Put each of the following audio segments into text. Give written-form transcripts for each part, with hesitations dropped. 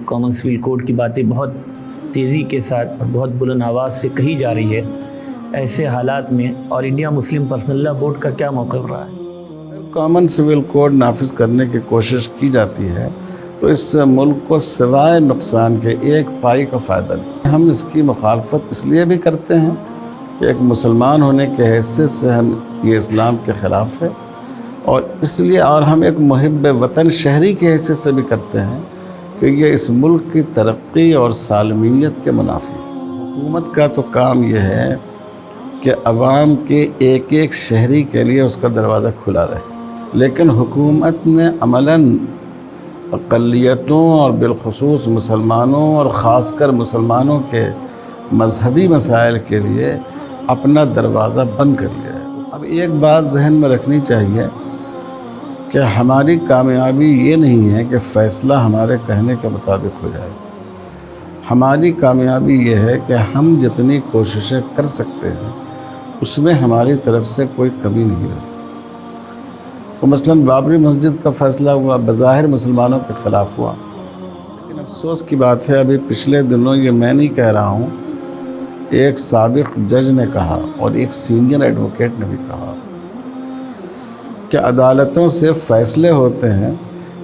Common civil code کی باتیں بہت تیزی کے ساتھ اور بہت بلند آواز سے کہی جا رہی ہے، ایسے حالات میں آل انڈیا مسلم پرسنل لا بورڈ کا کیا موقف رہا ہے؟ کامن سول کوڈ نافذ کرنے کی کوشش کی جاتی ہے تو اس سے ملک کو سوائے نقصان کے ایک پائی کا فائدہ نہیں۔ ہم اس کی مخالفت اس لیے بھی کرتے ہیں کہ ایک مسلمان ہونے کے حیثیت سے ہم یہ اسلام کے خلاف ہے، اور اس لیے اور ہم ایک محب وطن شہری کے حیثیت سے بھی کرتے ہیں کہ یہ اس ملک کی ترقی اور سالمیت کے منافی ہے۔ حکومت کا تو کام یہ ہے کہ عوام کے ایک ایک شہری کے لیے اس کا دروازہ کھلا رہے، لیکن حکومت نے عملاً اقلیتوں اور بالخصوص مسلمانوں اور خاص کر مسلمانوں کے مذہبی مسائل کے لیے اپنا دروازہ بند کر لیا ہے۔ اب ایک بات ذہن میں رکھنی چاہیے کہ ہماری کامیابی یہ نہیں ہے کہ فیصلہ ہمارے کہنے کے مطابق ہو جائے۔ ہماری کامیابی یہ ہے کہ ہم جتنی کوششیں کر سکتے ہیں اس میں ہماری طرف سے کوئی کمی نہیں رہی۔ مثلاً بابری مسجد کا فیصلہ ہوا، بظاہر مسلمانوں کے خلاف ہوا، لیکن افسوس کی بات ہے ابھی پچھلے دنوں، یہ میں نہیں کہہ رہا ہوں، ایک سابق جج نے کہا اور ایک سینئر ایڈوکیٹ نے بھی کہا کہ عدالتوں سے فیصلے ہوتے ہیں،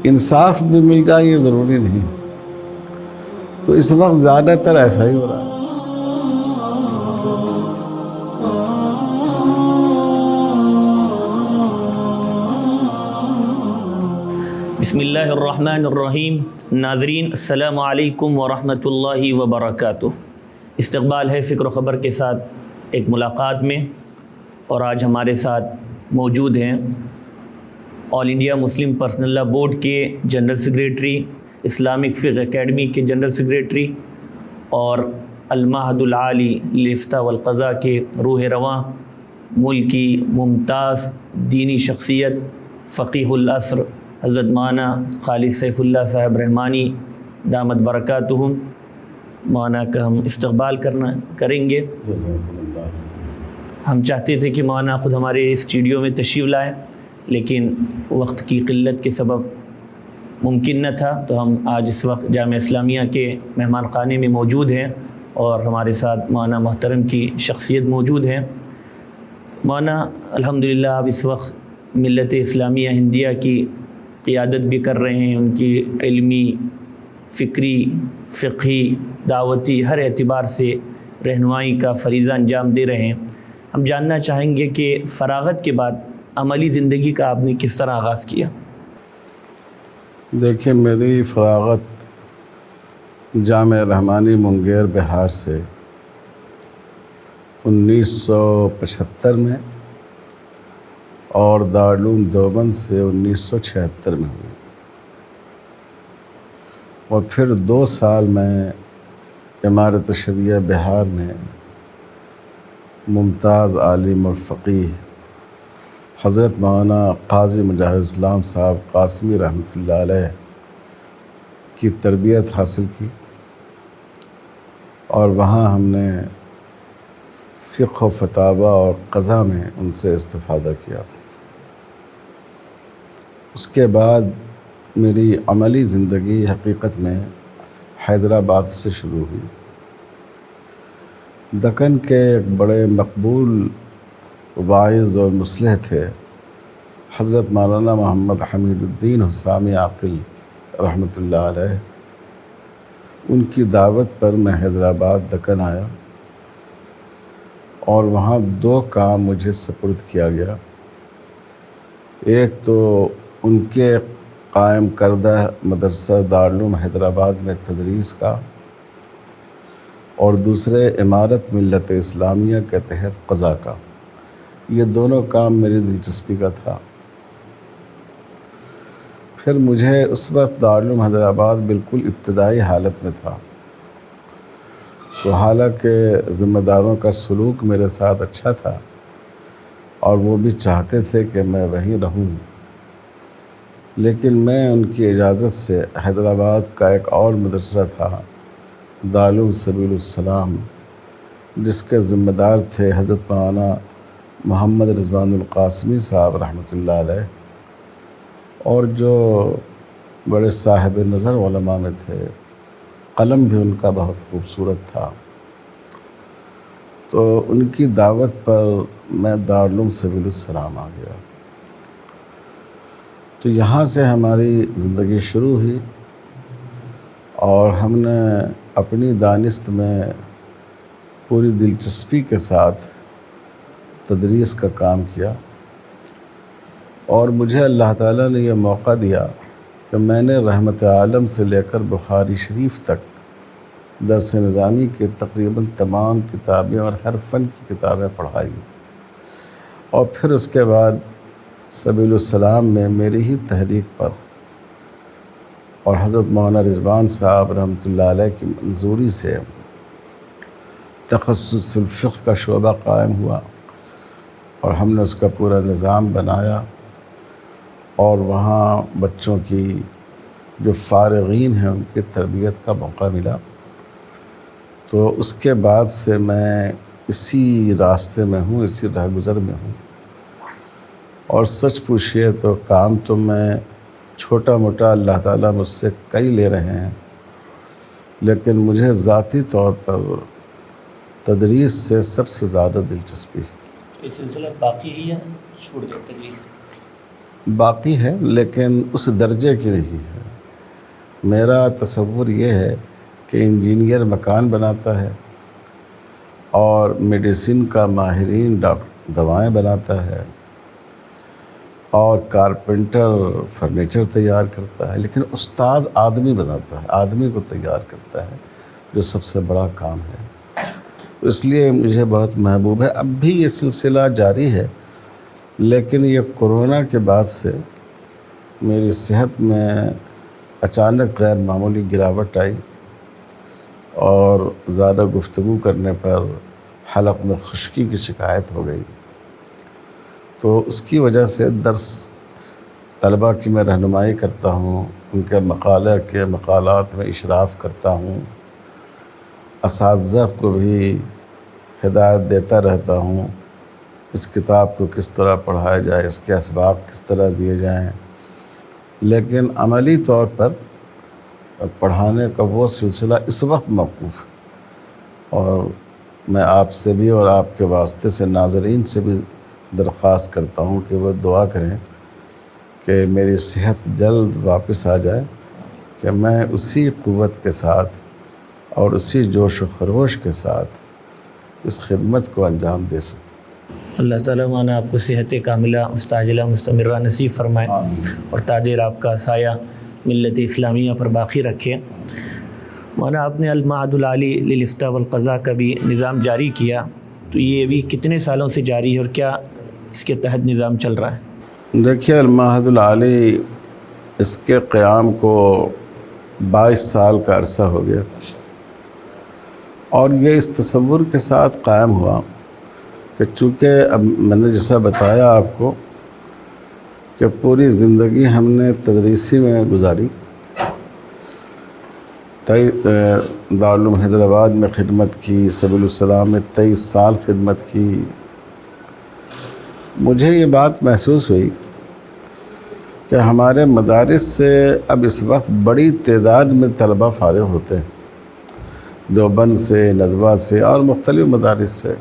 انصاف بھی مل جائے یہ ضروری نہیں۔ تو اس وقت زیادہ تر ایسا ہی ہو رہا ہے۔ بسم اللہ الرحمن الرحیم۔ ناظرین السلام علیکم ورحمۃ اللہ وبرکاتہ۔ استقبال ہے فکر و خبر کے ساتھ ایک ملاقات میں، اور آج ہمارے ساتھ موجود ہیں آل انڈیا مسلم پرسنل لا بورڈ کے جنرل سیکریٹری، اسلامک فقہ اکیڈمی کے جنرل سیکریٹری، اور المعہد العالی للافتاء والقضاء کے روح رواں، ملک کی ممتاز دینی شخصیت، فقیہ العصر حضرت مولانا خالد سیف اللہ صاحب رحمانی دامت برکاتہم، مولانا کا ہم استقبال کریں گے۔ ہم چاہتے تھے کہ مولانا خود ہمارے اسٹوڈیو میں تشریف لائیں، لیکن وقت کی قلت کے سبب ممکن نہ تھا، تو ہم آج اس وقت جامعہ اسلامیہ کے مہمان خانے میں موجود ہیں اور ہمارے ساتھ مولانا محترم کی شخصیت موجود ہیں۔ مولانا الحمدللہ آپ اس وقت ملت اسلامیہ ہندیہ کی قیادت بھی کر رہے ہیں، ان کی علمی، فکری، فقہی، دعوتی ہر اعتبار سے رہنمائی کا فریضہ انجام دے رہے ہیں۔ ہم جاننا چاہیں گے کہ فراغت کے بعد عملی زندگی کا آپ نے کس طرح آغاز کیا؟ دیکھیں، میری فراغت جامعہ رحمانی منگیر بہار سے 1975 میں اور دارالعلوم دیوبند سے 1976 میں ہوئی، اور پھر 2 سال میں امارت شریعہ بہار میں ممتاز عالم اور فقیہ حضرت مولانا قاضی مجاہد اسلام صاحب قاسمی رحمۃ اللہ علیہ کی تربیت حاصل کی، اور وہاں ہم نے فقہ و فتاوی اور قضاء میں ان سے استفادہ کیا۔ اس کے بعد میری عملی زندگی حقیقت میں حیدرآباد سے شروع ہوئی۔ دکن کے ایک بڑے مقبول واعظ اور مصلح تھے حضرت مولانا محمد حمید الدین حسامی عاقل رحمۃ اللہ علیہ، ان کی دعوت پر میں حیدرآباد دکن آیا، اور وہاں 2 کام مجھے سپرد کیا گیا۔ ایک تو ان کے قائم کردہ مدرسہ دارالعلوم حیدرآباد میں تدریس کا، اور دوسرے امارت ملت اسلامیہ کے تحت قضاء کا۔ یہ دونوں کام میری دلچسپی کا تھا۔ پھر مجھے اس وقت دارالعلوم حیدرآباد بالکل ابتدائی حالت میں تھا، تو حالانکہ ذمہ داروں کا سلوک میرے ساتھ اچھا تھا اور وہ بھی چاہتے تھے کہ میں وہیں رہوں، لیکن میں ان کی اجازت سے حیدرآباد کا ایک اور مدرسہ تھا دارالعلوم سبیل السلام، جس کے ذمہ دار تھے حضرت مولانا محمد رضوان القاسمی صاحب رحمۃ اللہ علیہ، اور جو بڑے صاحب نظر علماء میں تھے قلم بھی ان کا بہت خوبصورت تھا۔ تو ان کی دعوت پر میں دارالعلوم سبیل السلام آ گیا۔ تو یہاں سے ہماری زندگی شروع ہوئی اور ہم نے اپنی دانست میں پوری دلچسپی کے ساتھ تدریس کا کام کیا، اور مجھے اللہ تعالیٰ نے یہ موقع دیا کہ میں نے رحمت عالم سے لے کر بخاری شریف تک درس نظامی کے تقریباً تمام کتابیں اور ہر فن کی کتابیں پڑھائی، اور پھر اس کے بعد سبیل السلام میں میری ہی تحریک پر اور حضرت مولانا رضوان صاحب رحمۃ اللہ علیہ کی منظوری سے تخصص الفقہ کا شعبہ قائم ہوا، اور ہم نے اس کا پورا نظام بنایا، اور وہاں بچوں کی جو فارغین ہیں ان کی تربیت کا موقع ملا۔ تو اس کے بعد سے میں اسی راستے میں ہوں، اسی راہ گزر میں ہوں، اور سچ پوچھئے تو کام تو میں چھوٹا موٹا اللہ تعالیٰ مجھ سے کئی لے رہے ہیں، لیکن مجھے ذاتی طور پر تدریس سے سب سے زیادہ دلچسپی ہے۔ یہ سلسلہ باقی ہی ہے، چھوڑ دیں تدریس؟ باقی ہے لیکن اس درجے کی نہیں ہے۔ میرا تصور یہ ہے کہ انجینئر مکان بناتا ہے، اور میڈیسن کا ماہرین دوائیں بناتا ہے، اور کارپینٹر فرنیچر تیار کرتا ہے، لیکن استاد آدمی بناتا ہے، آدمی کو تیار کرتا ہے، جو سب سے بڑا کام ہے۔ تو اس لیے مجھے بہت محبوب ہے۔ اب بھی یہ سلسلہ جاری ہے، لیکن یہ کورونا کے بعد سے میری صحت میں اچانک غیر معمولی گراوٹ آئی، اور زیادہ گفتگو کرنے پر حلق میں خشکی کی شکایت ہو گئی۔ تو اس کی وجہ سے درس طلباء کی میں رہنمائی کرتا ہوں، ان کے مقالات میں اشراف کرتا ہوں، اساتذہ کو بھی ہدایت دیتا رہتا ہوں، اس کتاب کو کس طرح پڑھایا جائے، اس کے اسباق کس طرح دیے جائیں، لیکن عملی طور پر پڑھانے کا وہ سلسلہ اس وقت موقوف ہے۔ اور میں آپ سے بھی اور آپ کے واسطے سے ناظرین سے بھی درخواست کرتا ہوں کہ وہ دعا کریں کہ میری صحت جلد واپس آ جائے، کہ میں اسی قوت کے ساتھ اور اسی جوش و خروش کے ساتھ اس خدمت کو انجام دے سکوں۔ اللہ تعالیٰ مانا آپ کو صحت کاملہ مستعجلہ مستمرہ نصیب فرمائے، اور تاجر آپ کا سایہ ملت اسلامیہ پر باقی رکھے۔ مولانا آپ نے المعہد العالی للافتاء والقضاء کا بھی نظام جاری کیا، تو یہ ابھی کتنے سالوں سے جاری ہے اور کیا اس کے تحت نظام چل رہا ہے؟ دیکھیے، المعہد العالی اس کے قیام کو 22 سال کا عرصہ ہو گیا، اور یہ اس تصور کے ساتھ قائم ہوا کہ چونکہ اب میں نے جیسا بتایا آپ کو کہ پوری زندگی ہم نے تدریسی میں گزاری، دارالعلوم حیدرآباد میں خدمت کی، سبیل السلام میں 23 سال خدمت کی، مجھے یہ بات محسوس ہوئی کہ ہمارے مدارس سے اب اس وقت بڑی تعداد میں طلباء فارغ ہوتے ہیں، دیوبند سے، ندوہ سے اور مختلف مدارس سے،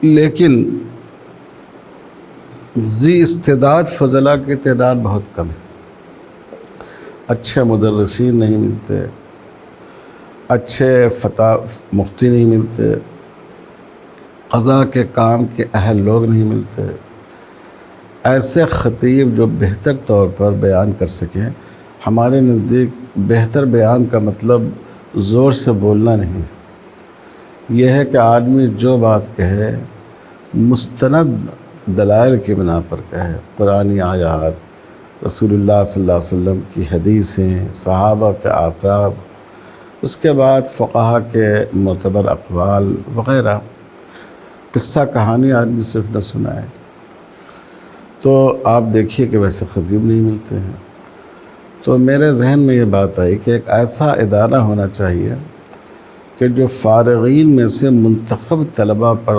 لیکن ذی استعداد فضلاء کی تعداد بہت کم ہے۔ اچھے مدرسین نہیں ملتے، اچھے مفتی نہیں ملتے، قضاء کے کام کے اہل لوگ نہیں ملتے، ایسے خطیب جو بہتر طور پر بیان کر سکیں۔ ہمارے نزدیک بہتر بیان کا مطلب زور سے بولنا نہیں، یہ ہے کہ آدمی جو بات کہے مستند دلائل کی بنا پر کہے، قرآنی آیات، رسول اللہ صلی اللہ علیہ وسلم کی حدیثیں، صحابہ کے آثار، اس کے بعد فقہا کے معتبر اقوال وغیرہ، قصہ کہانی آدمی صرف نہ سنائے۔ تو آپ دیکھیے کہ ویسے خطیب نہیں ملتے ہیں۔ تو میرے ذہن میں یہ بات آئی کہ ایک ایسا ادارہ ہونا چاہیے کہ جو فارغین میں سے منتخب طلباء پر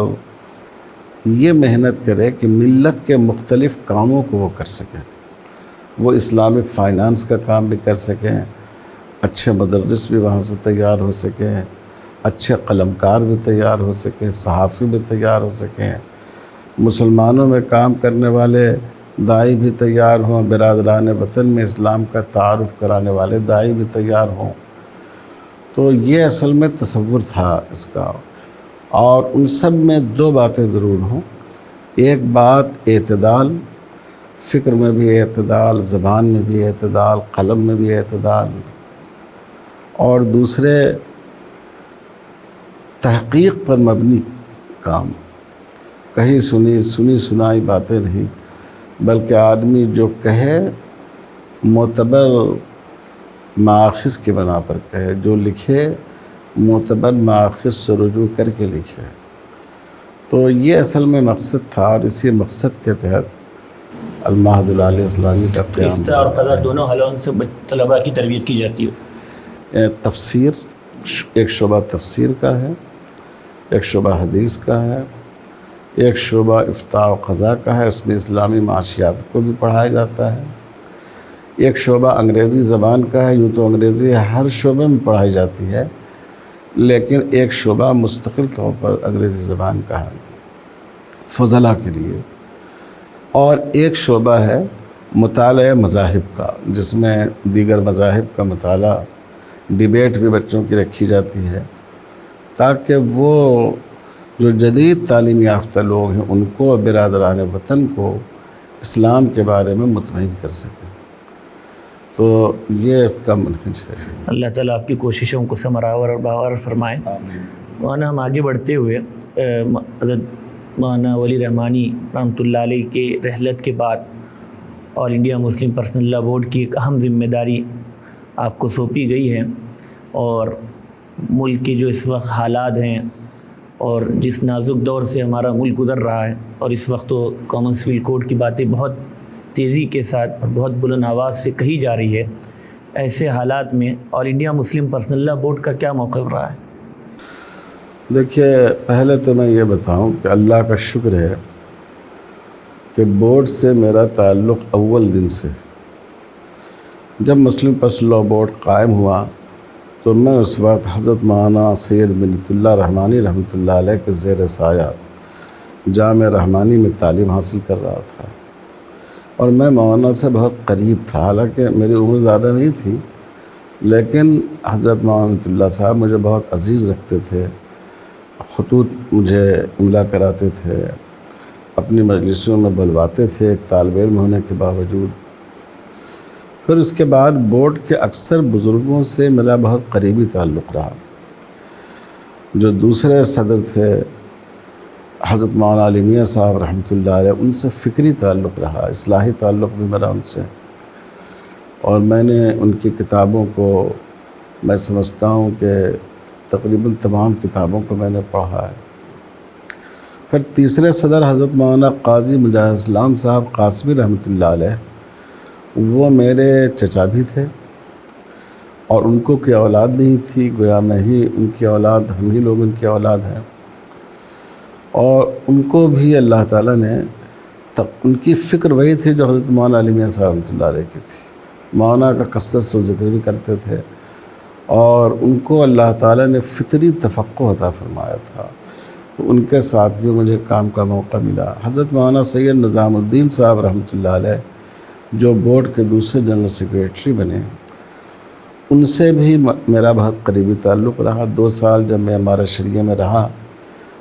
یہ محنت کرے کہ ملت کے مختلف کاموں کو وہ کر سکیں، وہ اسلامک فائنانس کا کام بھی کر سکیں، اچھے مدرس بھی وہاں سے تیار ہو سکیں، اچھے قلمکار بھی تیار ہو سکیں، صحافی بھی تیار ہو سکیں، مسلمانوں میں کام کرنے والے داعی بھی تیار ہوں، برادران وطن میں اسلام کا تعارف کرانے والے داعی بھی تیار ہوں۔ تو یہ اصل میں تصور تھا اس کا، اور ان سب میں دو باتیں ضرور ہوں۔ ایک بات اعتدال، فکر میں بھی اعتدال، زبان میں بھی اعتدال، قلم میں بھی اعتدال، اور دوسرے تحقیق پر مبنی کام، کہیں سنی سنائی باتیں نہیں، بلکہ آدمی جو کہے معتبر مآخذ کی بنا پر کہے، جو لکھے معتبر مآخذ سے رجوع کر کے لکھے۔ تو یہ اصل میں مقصد تھا، اور اسی مقصد کے تحت المعہد العالی اسلامی کا قیام افتاء اور قضاء دونوں حالوں سے طلباء کی تربیت کی جاتی ہے۔ تفسیر، ایک شعبہ تفسیر کا ہے، ایک شعبہ حدیث کا ہے، ایک شعبہ افتاء و قضاء کا ہے، اس میں اسلامی معاشیات کو بھی پڑھایا جاتا ہے، ایک شعبہ انگریزی زبان کا ہے۔ یوں تو انگریزی ہر شعبے میں پڑھائی جاتی ہے، لیکن ایک شعبہ مستقل طور پر انگریزی زبان کا ہے فضلاء کے لیے، اور ایک شعبہ ہے مطالعہ مذاہب کا، جس میں دیگر مذاہب کا مطالعہ، ڈیبیٹ بھی بچوں کی رکھی جاتی ہے، تاکہ وہ جو جدید تعلیم یافتہ لوگ ہیں ان کو، برادران وطن کو اسلام کے بارے میں مطمئن کر سکیں۔ تو یہ کا منہج ہے۔ اللہ تعالیٰ آپ کی کوششوں کو ثمرآور اور باور فرمائے۔ مولانا ہم آگے بڑھتے ہوئے حضرت مولانا ولی رحمانی رحمۃ اللہ علیہ کے رحلت کے بعد All India Muslim Personal Law Board کی ایک اہم ذمہ داری آپ کو سونپی گئی ہے، اور ملک کے جو اس وقت حالات ہیں اور جس نازک دور سے ہمارا ملک گزر رہا ہے، اور اس وقت تو کامن سول کوڈ کی باتیں بہت تیزی کے ساتھ اور بہت بلند آواز سے کہی جا رہی ہے، ایسے حالات میں All India Muslim Personal Law Board کا کیا موقف رہا ہے؟ دیکھیے، پہلے تو میں یہ بتاؤں کہ اللہ کا شکر ہے کہ بورڈ سے میرا تعلق اول دن سے، جب مسلم پرسنل لاء بورڈ قائم ہوا تو میں اس وقت حضرت مولانا سید منت اللہ رحمانی رحمۃ اللہ علیہ کے زیر سایہ جامعہ رحمانی میں تعلیم حاصل کر رہا تھا، اور میں مولانا سے بہت قریب تھا، حالانکہ میری عمر زیادہ نہیں تھی، لیکن حضرت مولانا منت اللہ صاحب مجھے بہت عزیز رکھتے تھے، خطوط مجھے املا کراتے تھے، اپنی مجلسوں میں بلواتے تھے ایک طالب علم ہونے کے باوجود۔ پھر اس کے بعد بورڈ کے اکثر بزرگوں سے میرا بہت قریبی تعلق رہا۔ جو دوسرے صدر تھے حضرت مولانا علی میاں صاحب رحمۃ اللہ علیہ، ان سے فکری تعلق رہا، اصلاحی تعلق بھی میرا ان سے، اور میں نے ان کی کتابوں کو، میں سمجھتا ہوں کہ تقریباً تمام کتابوں کو میں نے پڑھا ہے۔ پھر تیسرے صدر حضرت مولانا قاضی مجاہد اسلام صاحب قاسمی رحمۃ اللہ علیہ، وہ میرے چچا بھی تھے، اور ان کو کوئی اولاد نہیں تھی، گویا میں ہی ان کی اولاد، ہم ہی لوگ ان کی اولاد ہیں، اور ان کو بھی اللہ تعالیٰ نے، ان کی فکر وہی تھی جو حضرت مولانا علی میاں صاحب رحمۃ اللہ علیہ کی تھی، مولانا کا کثرت سے ذکر بھی کرتے تھے، اور ان کو اللہ تعالیٰ نے فطری تفقہ عطا فرمایا تھا، تو ان کے ساتھ بھی مجھے کام کا موقع ملا۔ حضرت مولانا سید نظام الدین صاحب رحمۃ اللہ علیہ، جو بورڈ کے دوسرے جنرل سیکریٹری بنے، ان سے بھی میرا بہت قریبی تعلق رہا۔ 2 سال جب میں ہمارا شریعہ میں رہا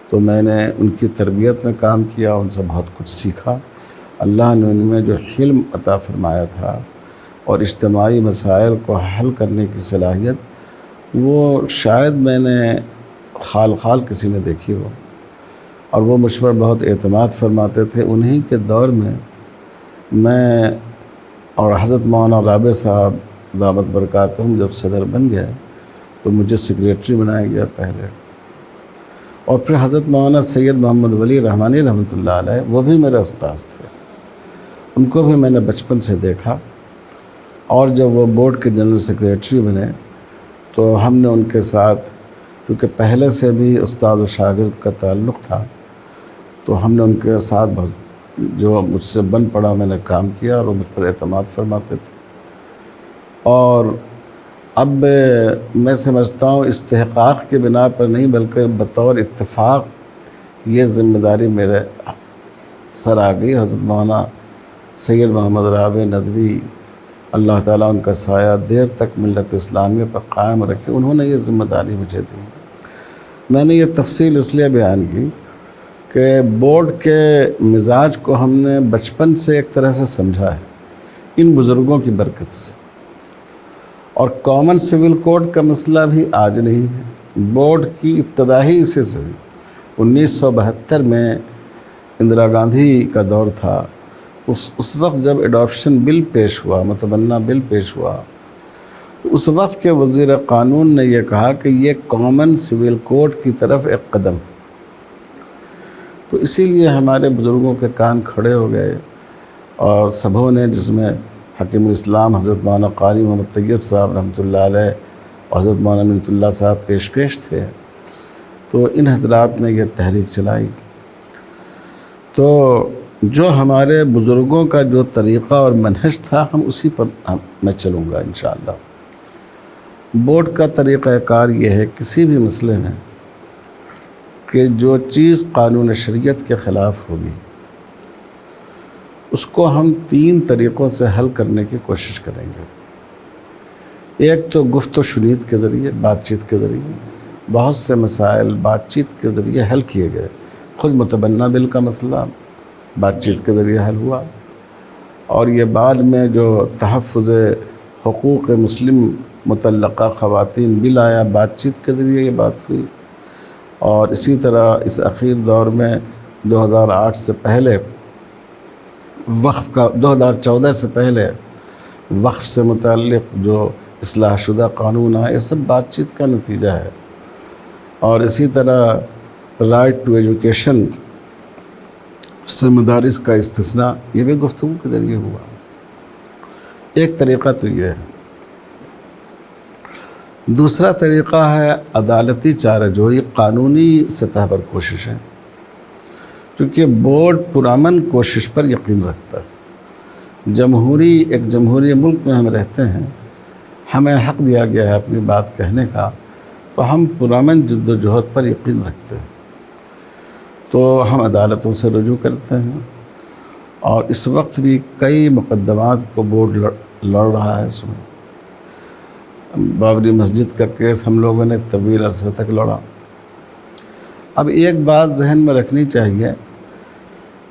تو میں نے ان کی تربیت میں کام کیا، ان سے بہت کچھ سیکھا۔ اللہ نے ان میں جو حلم عطا فرمایا تھا اور اجتماعی مسائل کو حل کرنے کی صلاحیت، وہ شاید میں نے خال کسی نے دیکھی ہو، اور وہ مجھ پر بہت اعتماد فرماتے تھے۔ انہی کے دور میں میں اور حضرت مولانا رابع صاحب دامت برکاتہم جب صدر بن گئے تو مجھے سیکریٹری بنایا گیا پہلے، اور پھر حضرت مولانا سید محمد ولی رحمانی رحمۃ اللہ علیہ، وہ بھی میرے استاذ تھے، ان کو بھی میں نے بچپن سے دیکھا، اور جب وہ بورڈ کے جنرل سیکریٹری بنے تو ہم نے ان کے ساتھ، کیونکہ پہلے سے بھی استاد و شاگرد کا تعلق تھا، تو ہم نے ان کے ساتھ بہت، جو مجھ سے بن پڑا، میں نے کام کیا، اور وہ مجھ پر اعتماد فرماتے تھے۔ اور اب میں سمجھتا ہوں استحقاق کے بنا پر نہیں بلکہ بطور اتفاق یہ ذمہ داری میرے سر آ گئی۔ حضرت مولانا سید محمد رابع ندوی اللہ تعالیٰ ان کا سایہ دیر تک ملت اسلامیہ پر قائم رکھے، انہوں نے یہ ذمہ داری مجھے دی۔ میں نے یہ تفصیل اس لیے بیان کی کہ بورڈ کے مزاج کو ہم نے بچپن سے ایک طرح سے سمجھا ہے ان بزرگوں کی برکت سے، اور کامن سول کوڈ کا مسئلہ بھی آج نہیں ہے، بورڈ کی ابتدائی اسی سے ہوئی۔ 1972 میں اندرا گاندھی کا دور تھا، اس وقت جب ایڈاپشن بل پیش ہوا، متبنہ بل پیش ہوا، تو اس وقت کے وزیر قانون نے یہ کہا کہ یہ کامن سول کوڈ کی طرف ایک قدم، تو اسی لیے ہمارے بزرگوں کے کان کھڑے ہو گئے، اور سبھوں نے، جس میں حکیم الاسلام حضرت مولانا قاری محمد طیب صاحب رحمۃ اللہ علیہ اور حضرت مولانا منت اللہ صاحب پیش تھے، تو ان حضرات نے یہ تحریک چلائی۔ تو جو ہمارے بزرگوں کا جو طریقہ اور منہج تھا، ہم اسی پر میں چلوں گا انشاءاللہ۔ بورڈ کا طریقہ کار یہ ہے کسی بھی مسئلے میں کہ جو چیز قانون شریعت کے خلاف ہوگی اس کو ہم 3 طریقوں سے حل کرنے کی کوشش کریں گے۔ ایک تو گفت و شنید کے ذریعے، بات چیت کے ذریعے، بہت سے مسائل بات چیت کے ذریعے حل کیے گئے۔ خود متبنہ بل کا مسئلہ بات چیت کے ذریعے حل ہوا، اور یہ بعد میں جو تحفظ حقوق مسلم مطلقہ خواتین بل آیا، بات چیت کے ذریعے یہ بات ہوئی۔ اور اسی طرح اس اخیر دور میں 2008 سے پہلے وقف کا، 2014 سے پہلے وقف سے متعلق جو اصلاح شدہ قانون آئے، یہ سب بات چیت کا نتیجہ ہے۔ اور اسی طرح رائٹ ٹو ایجوکیشن سے مدارس کا استثناء، یہ بھی گفتگو کے ذریعے ہوا۔ ایک طریقہ تو یہ ہے۔ دوسرا طریقہ ہے عدالتی چارہ جوئی، قانونی سطح پر کوششیں، کیونکہ بورڈ پرامن کوشش پر یقین رکھتا ہے۔ ایک جمہوری ملک میں ہم رہتے ہیں، ہمیں حق دیا گیا ہے اپنی بات کہنے کا، تو ہم پرامن جد و جہد پر یقین رکھتے ہیں، تو ہم عدالتوں سے رجوع کرتے ہیں، اور اس وقت بھی کئی مقدمات کو بورڈ لڑ رہا ہے۔ اس میں بابری مسجد کا کیس ہم لوگوں نے طویل عرصے تک لڑا۔ اب ایک بات ذہن میں رکھنی چاہیے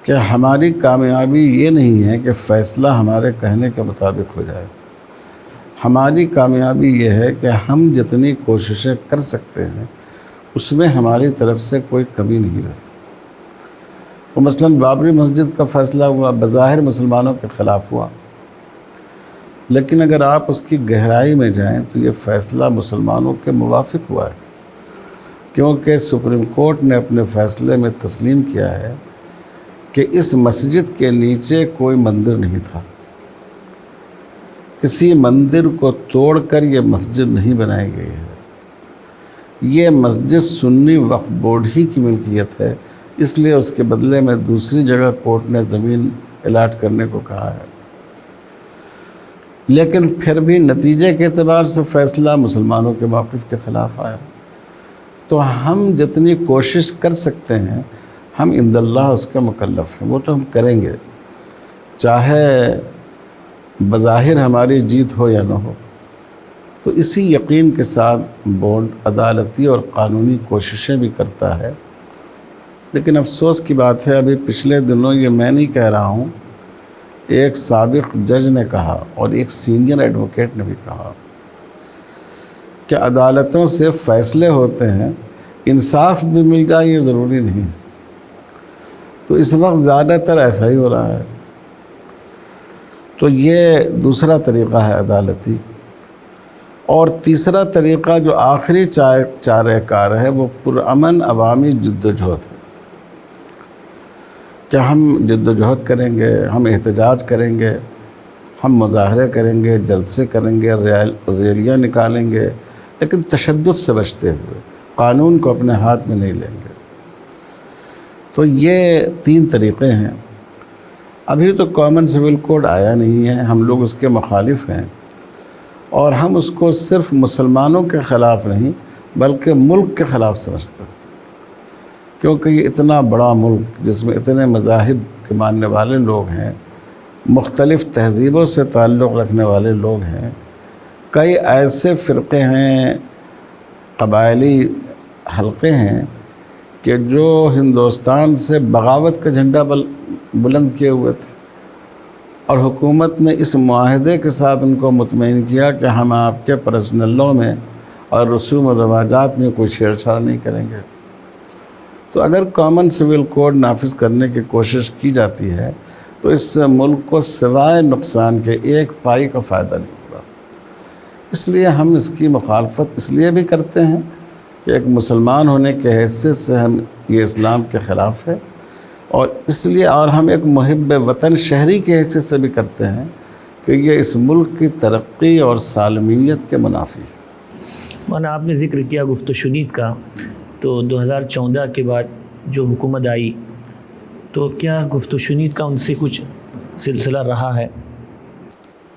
کہ ہماری کامیابی یہ نہیں ہے کہ فیصلہ ہمارے کہنے کے مطابق ہو جائے، ہماری کامیابی یہ ہے کہ ہم جتنی کوششیں کر سکتے ہیں اس میں ہماری طرف سے کوئی کمی نہیں رہے۔ وہ مثلاً بابری مسجد کا فیصلہ ہوا، بظاہر مسلمانوں کے خلاف ہوا، لیکن اگر آپ اس کی گہرائی میں جائیں تو یہ فیصلہ مسلمانوں کے موافق ہوا ہے، کیونکہ سپریم کورٹ نے اپنے فیصلے میں تسلیم کیا ہے کہ اس مسجد کے نیچے کوئی مندر نہیں تھا، کسی مندر کو توڑ کر یہ مسجد نہیں بنائی گئی ہے، یہ مسجد سنی وقف بورڈ ہی کی ملکیت ہے، اس لیے اس کے بدلے میں دوسری جگہ کورٹ نے زمین الاٹ کرنے کو کہا ہے۔ لیکن پھر بھی نتیجے کے اعتبار سے فیصلہ مسلمانوں کے موقف کے خلاف آیا، تو ہم جتنی کوشش کر سکتے ہیں ہم عند اللہ اس کا مکلف ہیں، وہ تو ہم کریں گے، چاہے بظاہر ہماری جیت ہو یا نہ ہو۔ تو اسی یقین کے ساتھ بورڈ عدالتی اور قانونی کوششیں بھی کرتا ہے۔ لیکن افسوس کی بات ہے، ابھی پچھلے دنوں، یہ میں نہیں کہہ رہا ہوں، ایک سابق جج نے کہا اور ایک سینئر ایڈوکیٹ نے بھی کہا کہ عدالتوں سے فیصلے ہوتے ہیں، انصاف بھی مل جائے یہ ضروری نہیں، تو اس وقت زیادہ تر ایسا ہی ہو رہا ہے۔ تو یہ دوسرا طریقہ ہے عدالتی۔ اور تیسرا طریقہ جو آخری چارہ کار ہے وہ پرامن عوامی جد و جہد ہے، کہ ہم جد و جہد کریں گے، ہم احتجاج کریں گے، ہم مظاہرے کریں گے، جلسے کریں گے، ریلیاں نکالیں گے، لیکن تشدد سے بچتے ہوئے، قانون کو اپنے ہاتھ میں نہیں لیں گے۔ تو یہ 3 طریقے ہیں۔ ابھی تو کامن سول کوڈ آیا نہیں ہے، ہم لوگ اس کے مخالف ہیں، اور ہم اس کو صرف مسلمانوں کے خلاف نہیں بلکہ ملک کے خلاف سمجھتے ہیں، کیونکہ یہ اتنا بڑا ملک جس میں اتنے مذاہب کے ماننے والے لوگ ہیں، مختلف تہذیبوں سے تعلق رکھنے والے لوگ ہیں، کئی ایسے فرقے ہیں، قبائلی حلقے ہیں کہ جو ہندوستان سے بغاوت کا جھنڈا بلند کیے ہوئے تھے، اور حکومت نے اس معاہدے کے ساتھ ان کو مطمئن کیا کہ ہم آپ کے پرسنل لاء میں اور رسوم و رواجات میں کوئی چھیڑ چھاڑ نہیں کریں گے۔ تو اگر کامن سول کوڈ نافذ کرنے کی کوشش کی جاتی ہے تو اس سے ملک کو سوائے نقصان کے ایک پائی کا فائدہ نہیں ہوگا۔ اس لیے ہم اس کی مخالفت اس لیے بھی کرتے ہیں کہ ایک مسلمان ہونے کے حیثیت سے ہم یہ اسلام کے خلاف ہے، اور اس لیے اور ہم ایک محب وطن شہری کی حیثیت سے بھی کرتے ہیں کہ یہ اس ملک کی ترقی اور سالمیت کے منافی ہے۔ مولانا آپ نے ذکر کیا گفت و شنید کا، تو 2014 کے بعد جو حکومت آئی تو کیا گفت و شنید کا ان سے کچھ سلسلہ رہا ہے؟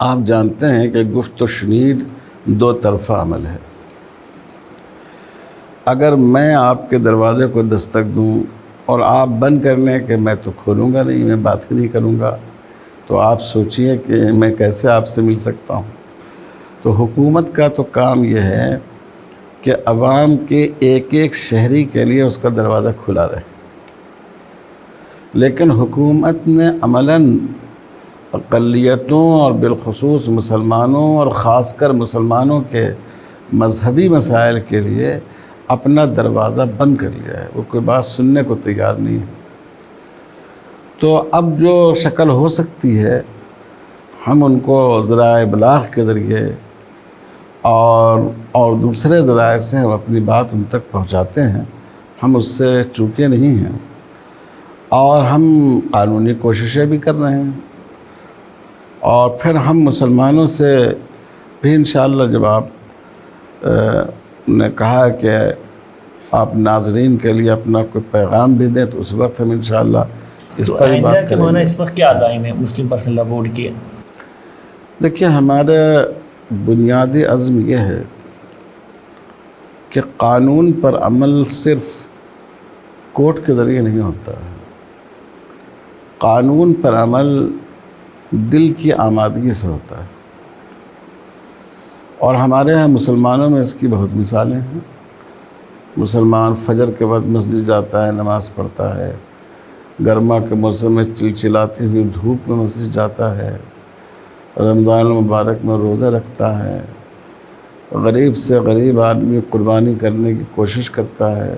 آپ جانتے ہیں کہ گفت و شنید دو طرفہ عمل ہے۔ اگر میں آپ کے دروازے کو دستک دوں اور آپ بند کر لیں کہ میں تو کھولوں گا نہیں، میں بات ہی نہیں کروں گا، تو آپ سوچئے کہ میں کیسے آپ سے مل سکتا ہوں۔ تو حکومت کا تو کام یہ ہے کہ عوام کے ایک ایک شہری کے لیے اس کا دروازہ کھلا رہے، لیکن حکومت نے عملاً اقلیتوں اور بالخصوص مسلمانوں اور خاص کر مسلمانوں کے مذہبی مسائل کے لیے اپنا دروازہ بند کر لیا ہے، وہ کوئی بات سننے کو تیار نہیں ہے۔ تو اب جو شکل ہو سکتی ہے ہم ان کو ذرائع ابلاغ کے ذریعے اور دوسرے ذرائع سے ہم اپنی بات ان تک پہنچاتے ہیں، ہم اس سے چوکے نہیں ہیں، اور ہم قانونی کوششیں بھی کر رہے ہیں، اور پھر ہم مسلمانوں سے بھی انشاءاللہ جب آپ نے کہا کہ آپ ناظرین کے لیے اپنا کوئی پیغام بھی دیں تو اس وقت ہم انشاءاللہ اس تو پر آئندہ بات کے کریں مولانا گے۔ اس وقت کیا عزائم ہے مسلم پرسنل لاء بورڈ کے؟ دیکھیے، ہمارا بنیادی عزم یہ ہے کہ قانون پر عمل صرف کورٹ کے ذریعے نہیں ہوتا ہے، قانون پر عمل دل کی آمادگی سے ہوتا ہے، اور ہمارے ہاں مسلمانوں میں اس کی بہت مثالیں ہیں۔ مسلمان فجر کے وقت مسجد جاتا ہے، نماز پڑھتا ہے، گرما کے موسم میں چلچلاتی ہوئی دھوپ میں مسجد جاتا ہے، رمضان المبارک میں روزہ رکھتا ہے، غریب سے غریب آدمی قربانی کرنے کی کوشش کرتا ہے،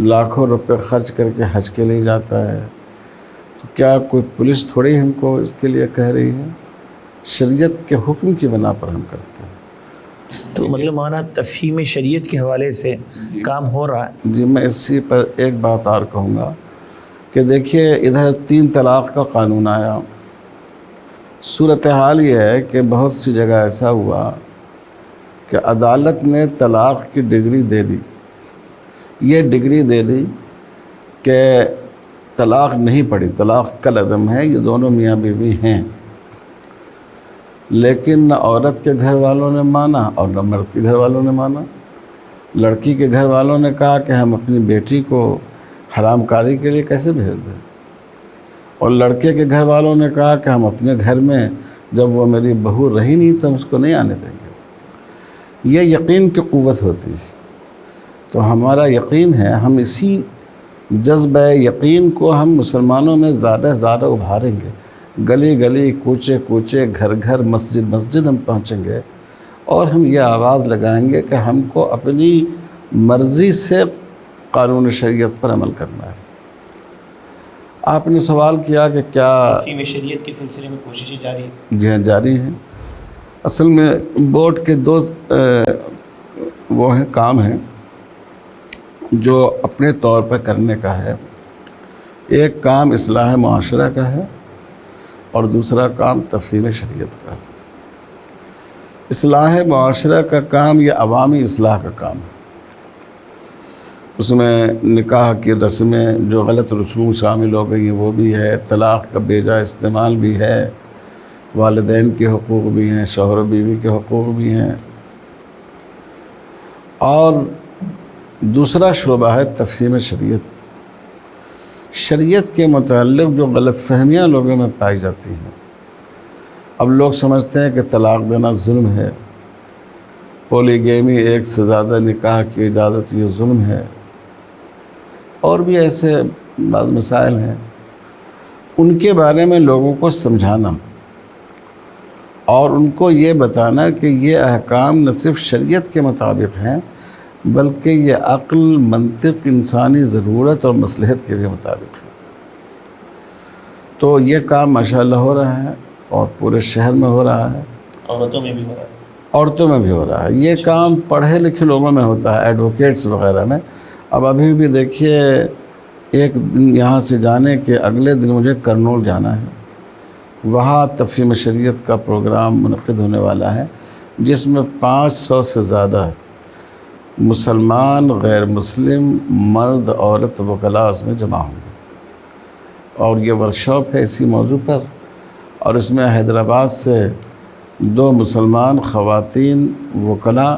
لاکھوں روپے خرچ کر کے حج کے لیے جاتا ہے۔ تو کیا کوئی پولیس تھوڑی ہم کو اس کے لیے کہہ رہی ہے؟ شریعت کے حکم کی بنا پر ہم کرتے ہیں۔ تو مطلب مولانا تفہیم شریعت کے حوالے سے کام ہو رہا ہے؟ جی، میں اسی پر ایک بات اور کہوں گا کہ دیکھیے، ادھر 3 طلاق کا قانون آیا، صورتحال یہ ہے کہ بہت سی جگہ ایسا ہوا کہ عدالت نے طلاق کی ڈگری دے دی، یہ ڈگری دے دی کہ طلاق نہیں پڑی، طلاق کالعدم ہے، یہ دونوں میاں بیوی ہیں، لیکن نہ عورت کے گھر والوں نے مانا اور نہ مرد کے گھر والوں نے مانا۔ لڑکی کے گھر والوں نے کہا کہ ہم اپنی بیٹی کو حرام کاری کے لیے کیسے بھیج دیں، اور لڑکے کے گھر والوں نے کہا کہ ہم اپنے گھر میں جب وہ میری بہو رہی نہیں تو ہم اس کو نہیں آنے دیں گے۔ یہ یقین کی قوت ہوتی ہے۔ تو ہمارا یقین ہے، ہم اسی جذبہ یقین کو ہم مسلمانوں میں زیادہ سے زیادہ ابھاریں گے، گلی گلی، کوچے کوچے، گھر گھر، مسجد مسجد ہم پہنچیں گے، اور ہم یہ آواز لگائیں گے کہ ہم کو اپنی مرضی سے قانون شریعت پر عمل کرنا ہے۔ آپ نے سوال کیا کہ کیا تفہیم شریعت کے سلسلے میں کوششیں جاری ہیں؟ جی ہاں، جاری ہیں۔ اصل میں بورڈ کے 2 وہ ہیں کام ہیں جو اپنے طور پر کرنے کا ہے۔ ایک کام اصلاح معاشرہ کا ہے اور دوسرا کام تفہیم شریعت کا ہے۔ اصلاح معاشرہ کا کام یہ عوامی اصلاح کا کام ہے، اس میں نکاح کی رسمیں جو غلط رسوم شامل ہو گئی ہیں وہ بھی ہے، طلاق کا بیجا استعمال بھی ہے، والدین کے حقوق بھی ہیں، شوہر و بیوی کے حقوق بھی ہیں، اور دوسرا شعبہ ہے تفہیم شریعت۔ شریعت کے متعلق جو غلط فہمیاں لوگوں میں پائی جاتی ہیں، اب لوگ سمجھتے ہیں کہ طلاق دینا ظلم ہے، پولیگیمی، ایک سے زیادہ نکاح کی اجازت، یہ ظلم ہے، اور بھی ایسے بعض مسائل ہیں۔ ان کے بارے میں لوگوں کو سمجھانا اور ان کو یہ بتانا کہ یہ احکام نہ صرف شریعت کے مطابق ہیں بلکہ یہ عقل، منطق، انسانی ضرورت اور مصلحت کے بھی مطابق ہے۔ تو یہ کام ماشاءاللہ ہو رہا ہے اور پورے شہر میں ہو رہا ہے، عورتوں میں بھی ہو رہا ہے، عورتوں میں بھی ہو رہا ہے۔ یہ کام پڑھے لکھے لوگوں میں ہوتا ہے، ایڈوکیٹس وغیرہ میں۔ اب ابھی بھی دیکھیے، ایک دن یہاں سے جانے کے اگلے دن مجھے کرنول جانا ہے، وہاں تفہیم شریعت کا پروگرام منعقد ہونے والا ہے جس میں 500 سے زیادہ مسلمان، غیر مسلم، مرد، عورت، وکلاء اس میں جمع ہوں گے، اور یہ ورکشاپ ہے اسی موضوع پر۔ اور اس میں حیدرآباد سے 2 مسلمان خواتین وکلاء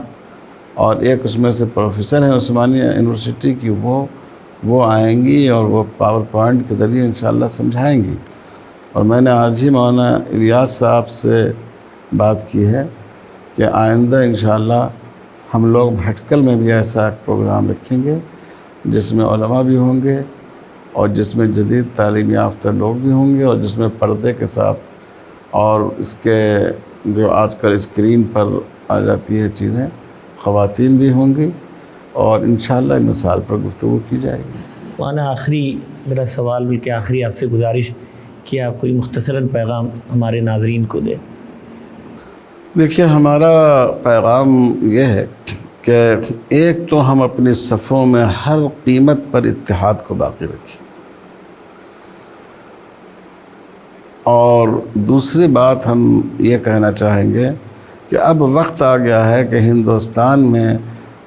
اور ایک اس میں سے پروفیسر ہیں عثمانیہ یونیورسٹی کی، وہ آئیں گی اور وہ پاور پوائنٹ کے ذریعے انشاءاللہ سمجھائیں گی۔ اور میں نے آج ہی مولانا الیاس صاحب سے بات کی ہے کہ آئندہ انشاءاللہ ہم لوگ بھٹکل میں بھی ایسا ایک پروگرام رکھیں گے جس میں علماء بھی ہوں گے اور جس میں جدید تعلیم یافتہ لوگ بھی ہوں گے، اور جس میں پردے کے ساتھ اور اس کے جو آج کل اسکرین پر آ جاتی ہے چیزیں، خواتین بھی ہوں گی، اور انشاءاللہ ان مسائل پر گفتگو کی جائے گی۔ مولانا آخری میرا سوال بھی کہ آخری آپ سے گزارش کہ آپ کوئی مختصراً پیغام ہمارے ناظرین کو دیں۔ دیکھیے، ہمارا پیغام یہ ہے کہ ایک تو ہم اپنی صفوں میں ہر قیمت پر اتحاد کو باقی رکھیں، اور دوسری بات ہم یہ کہنا چاہیں گے کہ اب وقت آ گیا ہے کہ ہندوستان میں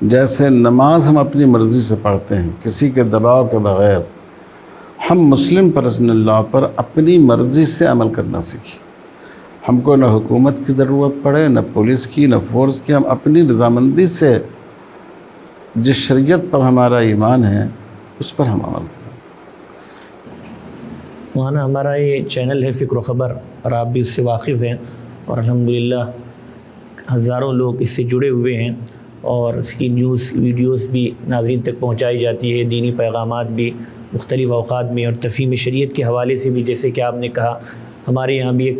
جیسے نماز ہم اپنی مرضی سے پڑھتے ہیں کسی کے دباؤ کے بغیر، ہم مسلم پرسنل لاء پر اپنی مرضی سے عمل کرنا سیکھیں۔ ہم کو نہ حکومت کی ضرورت پڑے، نہ پولیس کی، نہ فورس کی، ہم اپنی رضامندی سے جس شریعت پر ہمارا ایمان ہے اس پر ہم عمل کریں۔ مولانا، ہمارا یہ چینل ہے فکر و خبر، اور آپ بھی اس سے واقف ہیں، اور الحمدللہ ہزاروں لوگ اس سے جڑے ہوئے ہیں، اور اس کی نیوز ویڈیوز بھی ناظرین تک پہنچائی جاتی ہے، دینی پیغامات بھی مختلف اوقات میں، اور تفہیم شریعت کے حوالے سے بھی جیسے کہ آپ نے کہا، ہمارے یہاں بھی ایک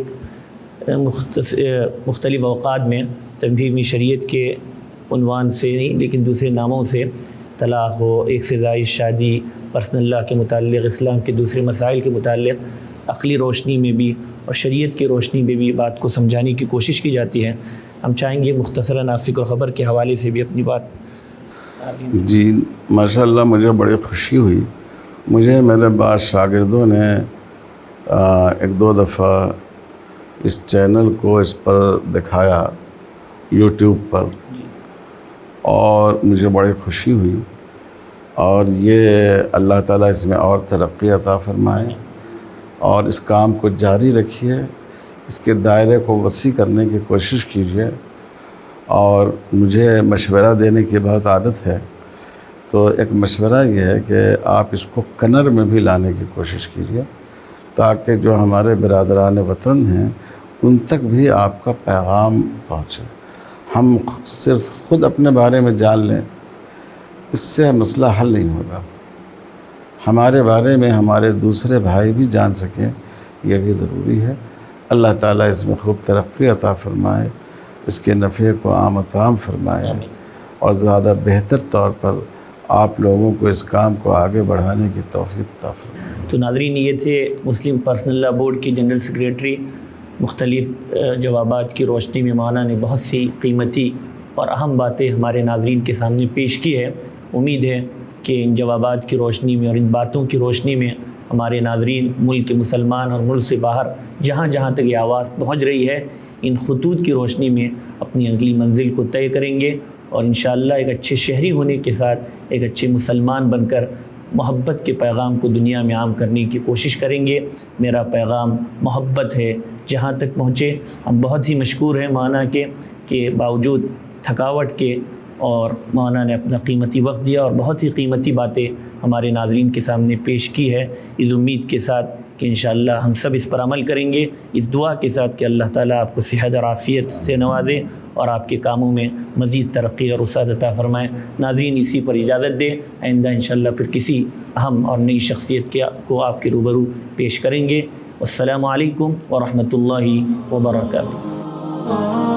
مختلف اوقات میں تفہیم شریعت کے عنوان سے نہیں لیکن دوسرے ناموں سے طلاق ہو، ایک سے زائد شادی، پرسنل لاء کے متعلق، اسلام کے دوسرے مسائل کے متعلق عقلی روشنی میں بھی اور شریعت کی روشنی میں بھی بات کو سمجھانے کی کوشش کی جاتی ہے۔ ہم چاہیں گے مختصراً آپ فکر و خبر کے حوالے سے بھی اپنی بات۔ جی ماشاءاللہ، مجھے بڑی خوشی ہوئی، مجھے میرے بعض شاگردوں نے 1-2 دفعہ اس چینل کو اس پر دکھایا یوٹیوب پر، اور مجھے بڑی خوشی ہوئی، اور یہ اللہ تعالیٰ اس میں اور ترقی عطا فرمائے، اور اس کام کو جاری رکھیے، اس کے دائرے کو وسیع کرنے کی کوشش کیجیے۔ اور مجھے مشورہ دینے کی بہت عادت ہے، تو ایک مشورہ یہ ہے کہ آپ اس کو کنڑ میں بھی لانے کی کوشش کیجیے تاکہ جو ہمارے برادران وطن ہیں ان تک بھی آپ کا پیغام پہنچے۔ ہم صرف خود اپنے بارے میں جان لیں، اس سے مسئلہ حل نہیں ہوگا، ہمارے بارے میں ہمارے دوسرے بھائی بھی جان سکیں، یہ بھی ضروری ہے۔ اللہ تعالیٰ اس میں خوب ترقی عطا فرمائے، اس کے نفع کو عام و تام فرمائے، اور زیادہ بہتر طور پر آپ لوگوں کو اس کام کو آگے بڑھانے کی توفیق عطا فرمائے۔ تو ناظرین، یہ تھے مسلم پرسنل لاء بورڈ کی جنرل سیکریٹری۔ مختلف جوابات کی روشنی میں مولانا نے بہت سی قیمتی اور اہم باتیں ہمارے ناظرین کے سامنے پیش کی ہے۔ امید ہے کہ ان جوابات کی روشنی میں اور ان باتوں کی روشنی میں ہمارے ناظرین، ملک مسلمان اور ملک سے باہر جہاں جہاں تک یہ آواز پہنچ رہی ہے، ان خطوط کی روشنی میں اپنی اگلی منزل کو طے کریں گے، اور انشاءاللہ ایک اچھے شہری ہونے کے ساتھ ایک اچھے مسلمان بن کر محبت کے پیغام کو دنیا میں عام کرنے کی کوشش کریں گے۔ میرا پیغام محبت ہے، جہاں تک پہنچے۔ ہم بہت ہی مشکور ہیں مولانا کے کہ باوجود تھکاوٹ کے اور مولانا نے اپنا قیمتی وقت دیا اور بہت ہی قیمتی باتیں ہمارے ناظرین کے سامنے پیش کی ہے، اس امید کے ساتھ کہ انشاءاللہ ہم سب اس پر عمل کریں گے، اس دعا کے ساتھ کہ اللہ تعالیٰ آپ کو صحت اور عافیت سے نوازے اور آپ کے کاموں میں مزید ترقی اور وسعت عطا فرمائے۔ ناظرین اسی پر اجازت دیں، آئندہ انشاءاللہ پھر کسی اہم اور نئی شخصیت کو آپ کے روبرو پیش کریں گے۔ السلام علیکم ورحمۃ اللہ وبرکاتہ۔